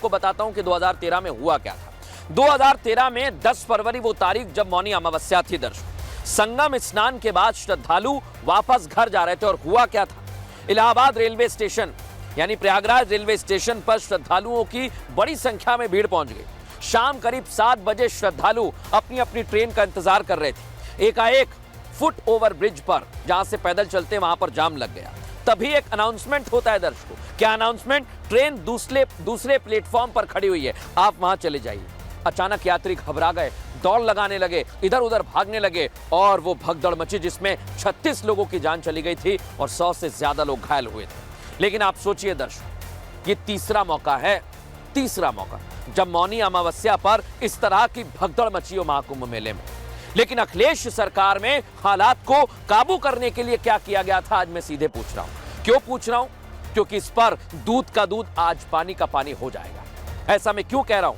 आपको बताता हूं कि 2013 में हुआ क्या था। 2013 में 10 फरवरी वो तारीख जब मौनी अमावस्या थी दर्शकों। संगम स्नान के बाद श्रद्धालु वापस घर जा रहे थे और हुआ क्या था, इलाहाबाद रेलवे स्टेशन यानी प्रयागराज रेलवे स्टेशन पर श्रद्धालुओं की बड़ी संख्या में भीड़ पहुंच गई। शाम करीब 7 बजे श्रद्धालु अपनी अपनी ट्रेन का इंतजार कर रहे थे। एकाएक फुट ओवर ब्रिज पर जहां से पैदल चलते वहां पर जाम लग गया। तभी एक अनाउंसमेंट होता है दर्शकों। क्या अनाउंसमेंट? ट्रेन दूसरे प्लेटफॉर्म पर खड़ी हुई है, आप वहां चले जाइए। अचानक यात्री घबरा गए, दौड़ लगाने लगे, इधर उधर भागने लगे और वो भगदड़ मची जिसमें 36 लोगों की जान चली गई थी और 100 से ज्यादा लोग घायल हुए थे। लेकिन आप सोचिए दर्शकों, ये तीसरा मौका है, तीसरा मौका जब मौनी अमावस्या पर इस तरह की भगदड़ मची हो महाकुंभ मेले में। लेकिन अखिलेश सरकार में हालात को काबू करने के लिए क्या किया गया था, आज मैं सीधे पूछ रहा हूं। क्यों पूछ रहा हूं? क्योंकि इस पर दूध का दूध आज पानी का पानी हो जाएगा। ऐसा मैं क्यों कह रहा हूं?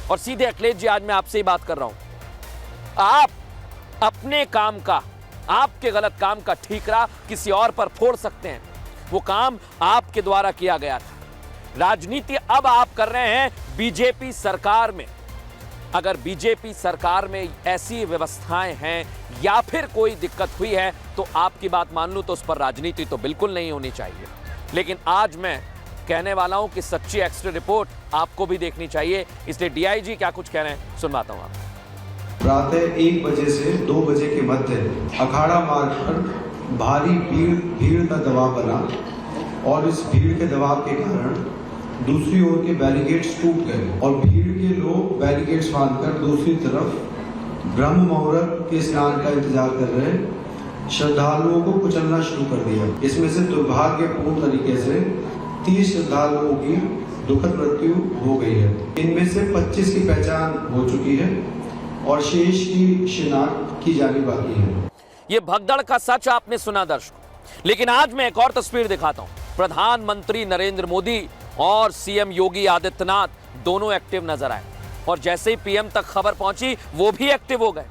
और सीधे अखिलेश जी, आज मैं आपसे ही बात कर रहा हूं। आप अपने काम का, आपके गलत काम का ठीकरा किसी और पर फोड़ सकते हैं। वो काम आपके द्वारा किया गया था। राजनीति अब आप कर रहे हैं बीजेपी सरकार में। अगर बीजेपी सरकार में ऐसी व्यवस्थाएं हैं या फिर कोई दिक्कत हुई है तो आपकी बात मान लूं तो उस पर राजनीति तो बिल्कुल नहीं होनी चाहिए। लेकिन आज मैं कहने वाला हूं कि सच्ची एक्स्ट्रा रिपोर्ट आपको भी देखनी चाहिए। इसलिए डीआईजी क्या कुछ कह रहे हैं सुनवाता हूं आपको। प्रातः 1 बजे से 2 बजे के मध्य अखाड़ा मार्ग पर भारी भीड़ का दबाव बना और इस भीड़ के दबाव के कारण दूसरी ओर के बैरिकेड्स टूट गए और भीड़ के लोग बैरिकेड्स बांधकर दूसरी तरफ ब्रह्म मुहूर्त के स्नान का इंतजार कर रहे श्रद्धालुओं को कुचलना शुरू कर दिया। इसमें से दुर्भाग्यपूर्ण तरीके से 30 श्रद्धालुओं की दुखद मृत्यु हो गई है। इनमें से 25 की पहचान हो चुकी है और शेष की शिनाख्त की जानी बाकी है। ये भगदड़ का सच आपने सुना दर्शकों। लेकिन आज मैं एक और तस्वीर दिखाता हूं। प्रधानमंत्री नरेंद्र मोदी और सीएम योगी आदित्यनाथ दोनों एक्टिव नजर आए और जैसे ही पीएम तक खबर पहुंची वो भी एक्टिव हो गए।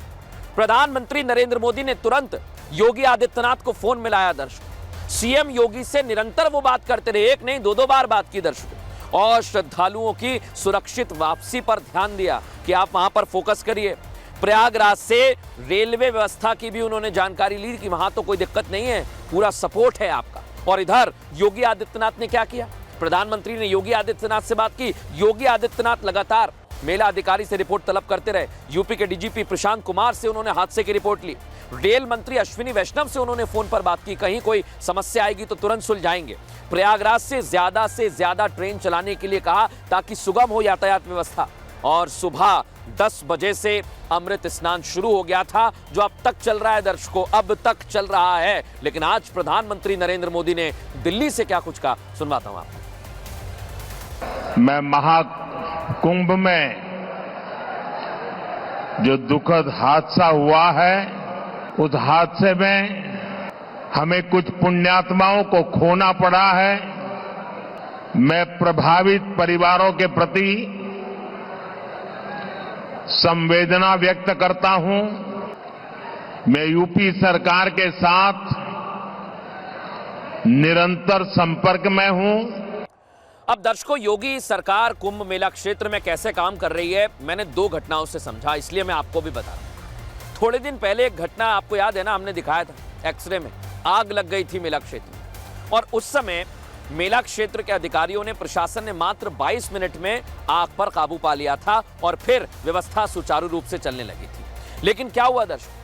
प्रधानमंत्री नरेंद्र मोदी ने तुरंत योगी आदित्यनाथ को फोन मिलाया दर्शकों। सीएम योगी से निरंतर वो बात करते रहे, एक नहीं 2 बार बात की दर्शकों, और श्रद्धालुओं की सुरक्षित वापसी पर ध्यान दिया कि आप वहां पर फोकस करिए। प्रयागराज से रेलवे व्यवस्था की भी उन्होंने जानकारी ली कि वहां तो कोई दिक्कत नहीं है, पूरा सपोर्ट है आपका। और इधर योगी आदित्यनाथ ने क्या किया? प्रधानमंत्री ने योगी आदित्यनाथ से बात की। योगी आदित्यनाथ लगातार मेला अधिकारी से रिपोर्ट तलब करते रहे। यूपी के डीजीपी प्रशांत कुमार से उन्होंने हादसे की रिपोर्ट ली। रेल मंत्री अश्विनी वैष्णव से उन्होंने फोन पर बात की, कहीं कोई समस्या आएगी तो तुरंत सुलझाएंगे। प्रयागराज से ज्यादा ट्रेन चलाने के लिए कहा ताकि सुगम हो यातायात व्यवस्था। और सुबह 10 बजे से अमृत स्नान शुरू हो गया था, जो अब तक चल रहा है दर्शकों, अब तक चल रहा है। लेकिन आज प्रधानमंत्री नरेंद्र मोदी ने दिल्ली से क्या कुछ कहा, सुनवाता हूं आपको। मैं महाकुंभ में जो दुखद हादसा हुआ है, उस हादसे में हमें कुछ पुण्यात्माओं को खोना पड़ा है। मैं प्रभावित परिवारों के प्रति संवेदना व्यक्त करता हूं। मैं यूपी सरकार के साथ निरंतर संपर्क में हूं। अब दर्शकों, योगी सरकार कुंभ मेला क्षेत्र में कैसे काम कर रही है, मैंने 2 घटनाओं से समझा, इसलिए मैं आपको भी बता रहा हूं। थोड़े दिन पहले एक घटना आपको याद है ना, हमने दिखाया था एक्सरे में आग लग गई थी मेला क्षेत्र में, और उस समय मेला क्षेत्र के अधिकारियों ने, प्रशासन ने मात्र 22 मिनट में आग पर काबू पा लिया था और फिर व्यवस्था सुचारू रूप से चलने लगी थी। लेकिन क्या हुआ दर्शकों,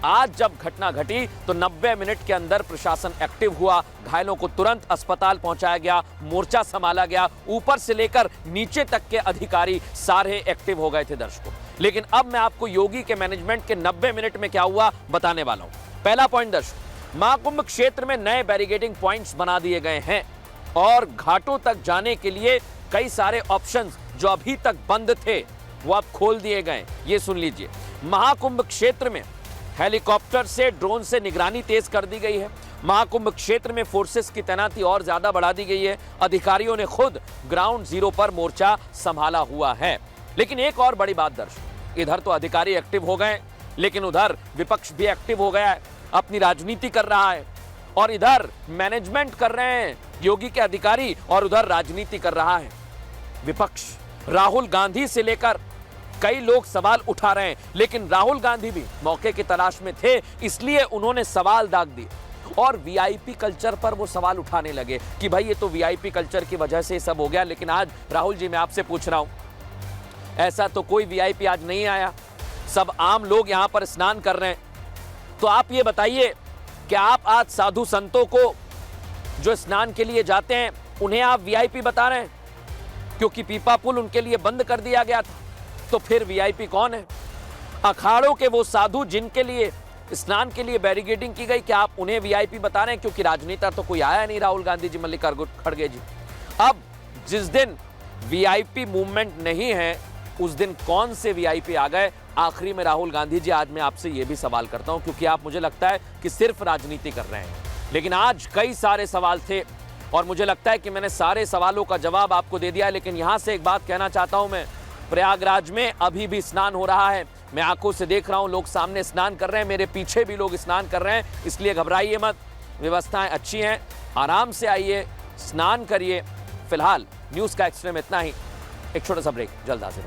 आज जब घटना घटी तो 90 मिनट के अंदर प्रशासन एक्टिव हुआ, घायलों को तुरंत अस्पताल पहुंचाया गया, मोर्चा संभाला गया, ऊपर से लेकर नीचे तक के अधिकारी सारे एक्टिव हो गए थे दर्शकों। लेकिन अब मैं आपको योगी के मैनेजमेंट के 90 मिनट में क्या हुआ बताने वाला हूं। पहला पॉइंट दर्शकों, महाकुंभ क्षेत्र में नए बैरिकेडिंग पॉइंट्स बना दिए गए हैं और घाटों तक जाने के लिए कई सारे ऑप्शंस जो अभी तक बंद थे वो अब खोल दिए गए। ये सुन लीजिए, महाकुंभ क्षेत्र में हेलीकॉप्टर से, ड्रोन से निगरानी तेज कर दी गई है। महाकुंभ क्षेत्र में फोर्सेस की तैनाती और ज्यादा बढ़ा दी गई है। अधिकारियों ने खुद ग्राउंड जीरो पर मोर्चा संभाला हुआ है। लेकिन एक और बड़ी बात दर्शकों, इधर तो अधिकारी एक्टिव हो गए, लेकिन उधर विपक्ष भी एक्टिव हो गया है, अपनी राजनीति कर रहा है। और इधर मैनेजमेंट कर रहे हैं योगी के अधिकारी और उधर राजनीति कर रहा है। विपक्ष राहुल गांधी से लेकर कई लोग सवाल उठा रहे हैं, लेकिन राहुल गांधी भी मौके की तलाश में थे, इसलिए उन्होंने सवाल दाग दिए और वीआईपी कल्चर पर वो सवाल उठाने लगे कि भाई ये तो वीआईपी कल्चर की वजह से सब हो गया। लेकिन आज राहुल जी मैं आपसे पूछ रहा हूं, ऐसा तो कोई वीआईपी आज नहीं आया, सब आम लोग यहां पर स्नान कर रहे हैं। तो आप ये बताइए कि आप आज साधु संतों को जो स्नान के लिए जाते हैं उन्हें आप वीआईपी बता रहे हैं, क्योंकि पीपा पुल उनके लिए बंद कर दिया गया था। तो फिर वीआईपी कौन है? अखाड़ों के वो साधु जिनके लिए स्नान के लिए बैरिकेडिंग की गई, क्या आप उन्हें वीआईपी बता रहे हैं? क्योंकि राजनेता तो कोई आया नहीं, राहुल गांधी जी, मल्लिकार्जुन खड़गे जी। अब जिस दिन वीआईपी मूवमेंट नहीं है उस दिन कौन से वीआईपी आ गए? आखिरी में राहुल गांधी जी, आज मैं आपसे यह भी सवाल करता हूं, क्योंकि आप मुझे लगता है कि सिर्फ राजनीति कर रहे हैं, लेकिन आज कई सारे सवाल थे और मुझे लगता है कि मैंने सारे सवालों का जवाब आपको दे दिया है। लेकिन यहां से एक बात कहना चाहता हूं मैं, प्रयागराज में अभी भी स्नान हो रहा है, मैं आंखों से देख रहा हूं, लोग सामने स्नान कर रहे हैं, मेरे पीछे भी लोग स्नान कर रहे हैं, इसलिए घबराइए मत, व्यवस्थाएं अच्छी हैं, आराम से आइए, स्नान करिए। फिलहाल न्यूज़ का एक्स्ट्रा में इतना ही, एक छोटा सा ब्रेक, जल्द हाजिर।